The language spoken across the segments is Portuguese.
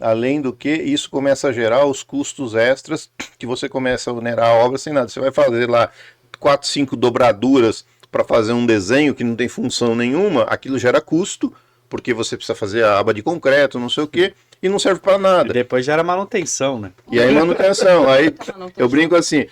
Além do que, isso começa a gerar os custos extras que você começa a onerar a obra sem nada. Você vai fazer lá 4, 5 dobraduras para fazer um desenho que não tem função nenhuma, aquilo gera custo, porque você precisa fazer a aba de concreto, não sei o quê, e não serve para E nada. depois gera manutenção, né? E aí manutenção, aí Muita eu manutenção. brinco assim,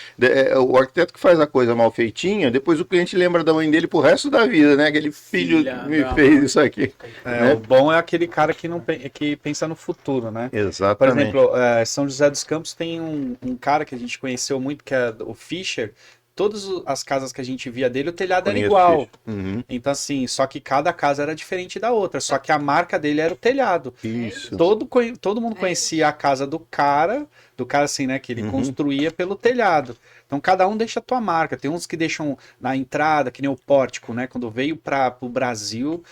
o arquiteto que faz a coisa mal feitinha, depois o cliente lembra da mãe dele pro resto da vida, né? Aquele filho Filha me da fez mãe. isso aqui. É, o bom é aquele cara que, não, que pensa no futuro, né? Por Exatamente. exemplo, São José dos Campos tem um cara que a gente conheceu muito, que é o Fischer. Todas as casas que a gente via dele, o telhado era Conheço igual. isso. Uhum. Então, assim, só que cada casa era diferente da outra. Só que a marca dele era o telhado. Isso. Todo mundo conhecia a casa do cara assim, né? Que ele construía pelo telhado. Então, cada um deixa a tua marca. Tem uns que deixam na entrada, que nem o pórtico, né? Quando veio para o Brasil,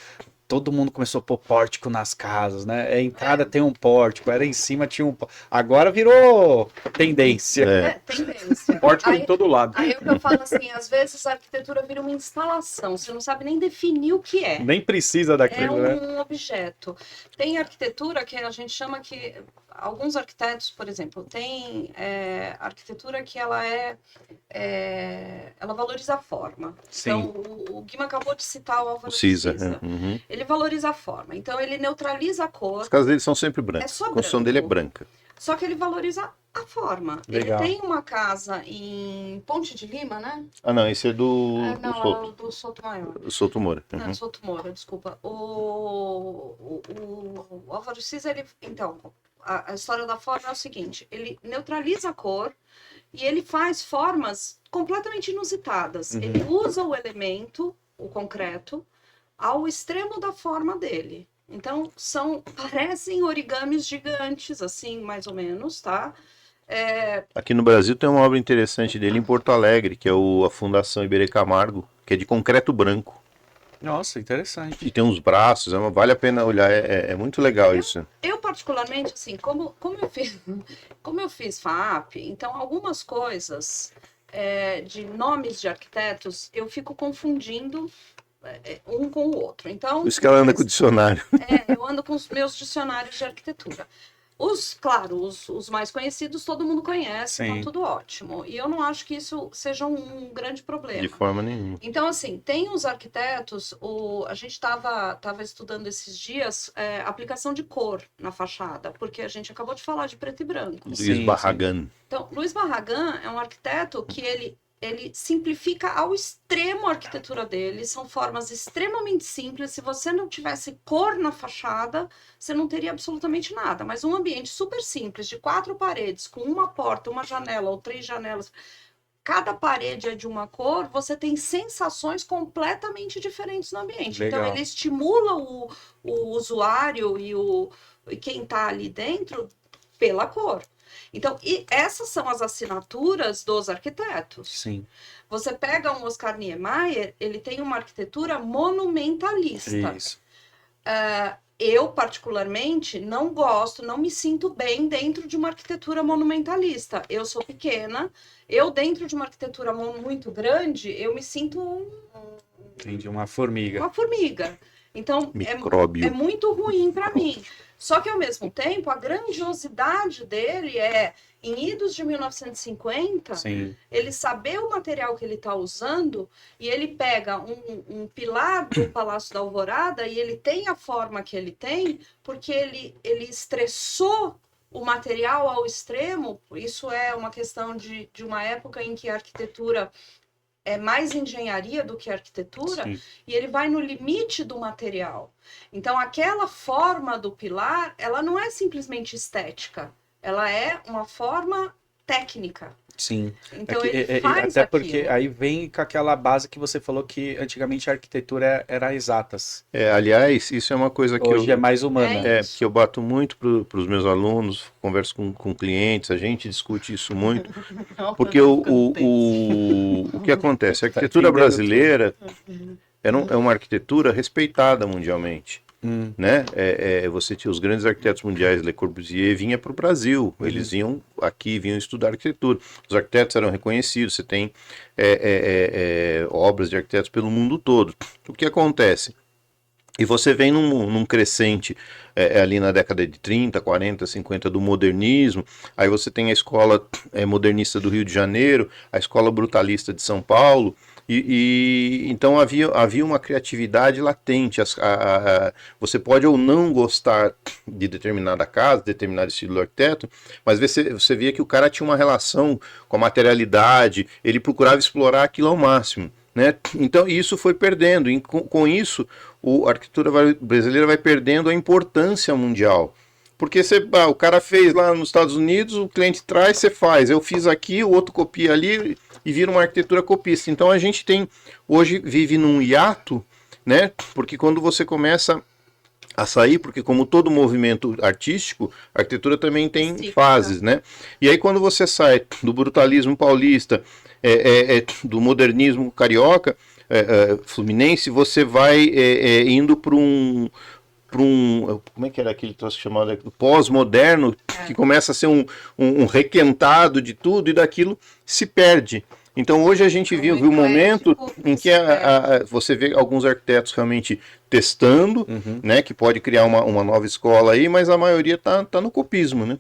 todo mundo começou a pôr pórtico nas casas, né? A entrada tem um pórtico, era em cima tinha um. Agora virou tendência. É. Tendência. Pórtico em todo lado. Aí é o que eu falo assim, às vezes a arquitetura vira uma instalação, você não sabe nem definir o que é. Nem precisa É daquilo, né? um objeto. Tem arquitetura que a gente chama que alguns arquitetos, por exemplo, tem arquitetura que ela valoriza a forma. Sim. Então, o Guima acabou de citar o Álvaro Cisa. Siza. Uhum. Ele valoriza a forma. Então, ele neutraliza a cor. As casas dele são sempre brancas. É só A construção branco. dele é branca. Só que ele valoriza a forma. Legal. Ele tem uma casa em Ponte de Lima, né? Ah, não, esse é do Não, é Souto. o do Sotomayor. Souto Moura. Não, Uhum. Souto Moura, desculpa. O Álvaro Siza, então, a história da forma é o seguinte, ele neutraliza a cor e ele faz formas completamente inusitadas. Ele usa o elemento, o concreto, ao extremo da forma dele. Então, parecem origamis gigantes, assim, mais ou menos, tá? Aqui no Brasil tem uma obra interessante dele em Porto Alegre, que é a Fundação Iberê Camargo, que é de concreto branco. Nossa, interessante. E tem uns braços, vale a pena olhar, é muito legal isso. Eu particularmente, assim, como eu fiz FAAP, então algumas coisas de nomes de arquitetos, eu fico confundindo um com o outro. Então, Por isso que ela anda com o dicionário. eu ando com os meus dicionários de arquitetura. Claro, os mais conhecidos todo mundo conhece, Sim. tá tudo ótimo. E eu não acho que isso seja um grande problema. De forma nenhuma. Então, assim, tem os arquitetos, a gente estava estudando esses dias aplicação de cor na fachada, porque a gente acabou de falar de preto e branco. Luiz Barragan. Então, Luiz Barragan é um arquiteto que ele simplifica ao extremo a arquitetura dele, são formas extremamente simples. Se você não tivesse cor na fachada, você não teria absolutamente nada. Mas um ambiente super simples, de 4 paredes, com uma porta, uma janela ou 3 janelas, cada parede é de uma cor, você tem sensações completamente diferentes no ambiente. Legal. Então, ele estimula o usuário e quem está ali dentro pela cor. Então, e essas são as assinaturas dos arquitetos. Sim. Você pega um Oscar Niemeyer, ele tem uma arquitetura monumentalista. Isso. Eu, particularmente, não gosto, não me sinto bem dentro de uma arquitetura monumentalista. Eu sou pequena, dentro de uma arquitetura muito grande, eu me sinto Entendi, uma formiga. uma formiga. Então, Micróbio. é muito ruim para mim. Só que, ao mesmo tempo, a grandiosidade dele em idos de 1950, Sim. ele saber o material que ele está usando, e ele pega um pilar do Palácio da Alvorada, e ele tem a forma que ele tem, porque ele estressou o material ao extremo. Isso é uma questão de uma época em que a arquitetura é mais engenharia do que arquitetura, Sim. e ele vai no limite do material. Então, aquela forma do pilar, ela não é simplesmente estética, ela é uma forma técnica. Sim. Então, ele até faz aquilo. porque aí vem com aquela base que você falou que antigamente a arquitetura era exatas. Aliás, isso é uma coisa que Hoje é mais humana. que eu bato muito para os meus alunos, converso com clientes, a gente discute isso muito, porque o que acontece? A arquitetura brasileira é uma arquitetura respeitada mundialmente. Né? Você tinha os grandes arquitetos mundiais, Le Corbusier vinha para o Brasil, eles vinham estudar arquitetura, os arquitetos eram reconhecidos, você tem obras de arquitetos pelo mundo todo. O que acontece? E você vem num crescente ali na década de 30, 40, 50 do modernismo, aí você tem a escola modernista do Rio de Janeiro, a escola brutalista de São Paulo, então havia uma criatividade latente. Você pode ou não gostar de determinada casa, determinado estilo do arquiteto, mas você via que o cara tinha uma relação com a materialidade, ele procurava explorar aquilo ao máximo. Né? Então isso foi perdendo, e com isso a arquitetura brasileira vai perdendo a importância mundial. Porque o cara fez lá nos Estados Unidos, o cliente traz, você faz. Eu fiz aqui, o outro copia ali e vira uma arquitetura copista. Então a gente hoje vive num hiato, né? Porque quando você começa a sair, porque como todo movimento artístico, a arquitetura também tem fases, né? E aí quando você sai do brutalismo paulista, do modernismo carioca, fluminense, você vai indo para como é que era aquele troço chamado pós-moderno, que começa a ser um requentado de tudo, e daquilo se perde. Então hoje a gente viu um momento em que você vê alguns arquitetos realmente testando, né, que pode criar uma nova escola aí, mas a maioria tá no copismo, né?